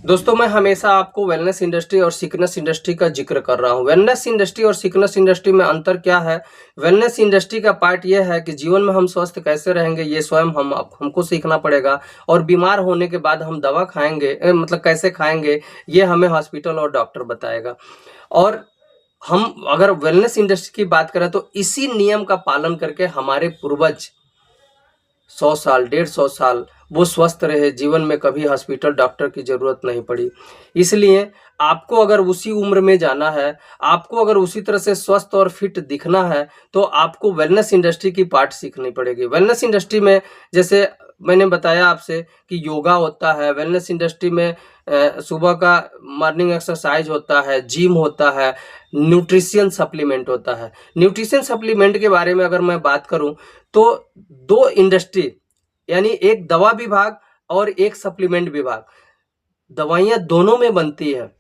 दोस्तों मैं हमेशा आपको वेलनेस इंडस्ट्री और सिकनेस इंडस्ट्री का जिक्र कर रहा हूँ। वेलनेस इंडस्ट्री और सिकनेस इंडस्ट्री में अंतर क्या है? वेलनेस इंडस्ट्री का पार्ट ये है कि जीवन में हम स्वस्थ कैसे रहेंगे ये स्वयं हमको सीखना पड़ेगा, और बीमार होने के बाद हम दवा खाएंगे मतलब कैसे खाएंगे ये हमें हॉस्पिटल और डॉक्टर बताएगा। और हम अगर वेलनेस इंडस्ट्री की बात करें तो इसी नियम का पालन करके हमारे पूर्वज 100 साल 150 साल वो स्वस्थ रहे, जीवन में कभी हॉस्पिटल डॉक्टर की ज़रूरत नहीं पड़ी। इसलिए आपको अगर उसी उम्र में जाना है, आपको अगर उसी तरह से स्वस्थ और फिट दिखना है, तो आपको वेलनेस इंडस्ट्री की पार्ट सीखनी पड़ेगी। वेलनेस इंडस्ट्री में जैसे मैंने बताया आपसे कि योगा होता है, वेलनेस इंडस्ट्री में सुबह का मॉर्निंग एक्सरसाइज होता है, जिम होता है, न्यूट्रिशन सप्लीमेंट होता है। न्यूट्रिशन सप्लीमेंट के बारे में अगर मैं बात करूं तो 2 इंडस्ट्री यानी एक दवा विभाग और एक सप्लीमेंट विभाग, दवाइयाँ दोनों में बनती है,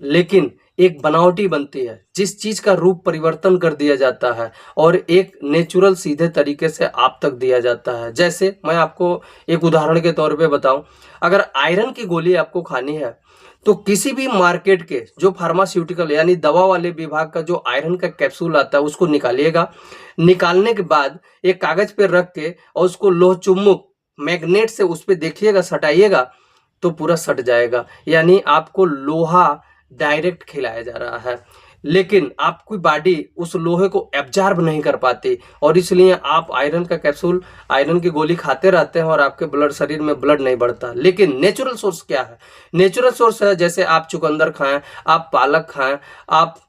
लेकिन एक बनावटी बनती है जिस चीज का रूप परिवर्तन कर दिया जाता है और एक नेचुरल सीधे तरीके से आप तक दिया जाता है। जैसे मैं आपको एक उदाहरण के तौर पे बताऊं, अगर आयरन की गोली आपको खानी है तो किसी भी मार्केट के जो फार्मास्यूटिकल यानी दवा वाले विभाग का जो आयरन का कैप्सूल आता है उसको निकालिएगा। निकालने के बाद एक कागज पे रख के और उसको लोह चुम्बक मैग्नेट से उस पे देखिएगा, सटाइएगा तो पूरा सट जाएगा, यानी आपको लोहा डायरेक्ट खिलाया जा रहा है, लेकिन आपकी बॉडी उस लोहे को एब्जॉर्ब नहीं कर पाती और इसलिए आप आयरन का कैप्सूल, आयरन की गोली खाते रहते हैं और आपके ब्लड शरीर में ब्लड नहीं बढ़ता। लेकिन नेचुरल सोर्स क्या है? नेचुरल सोर्स है जैसे आप चुकंदर खाएं, आप पालक खाएं, आप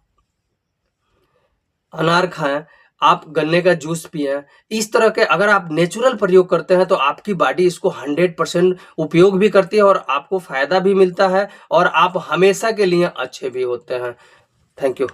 अनार खाएं, आप गन्ने का जूस पिएं। इस तरह के अगर आप नेचुरल प्रयोग करते हैं तो आपकी बॉडी इसको 100% उपयोग भी करती है और आपको फायदा भी मिलता है और आप हमेशा के लिए अच्छे भी होते हैं। Thank you.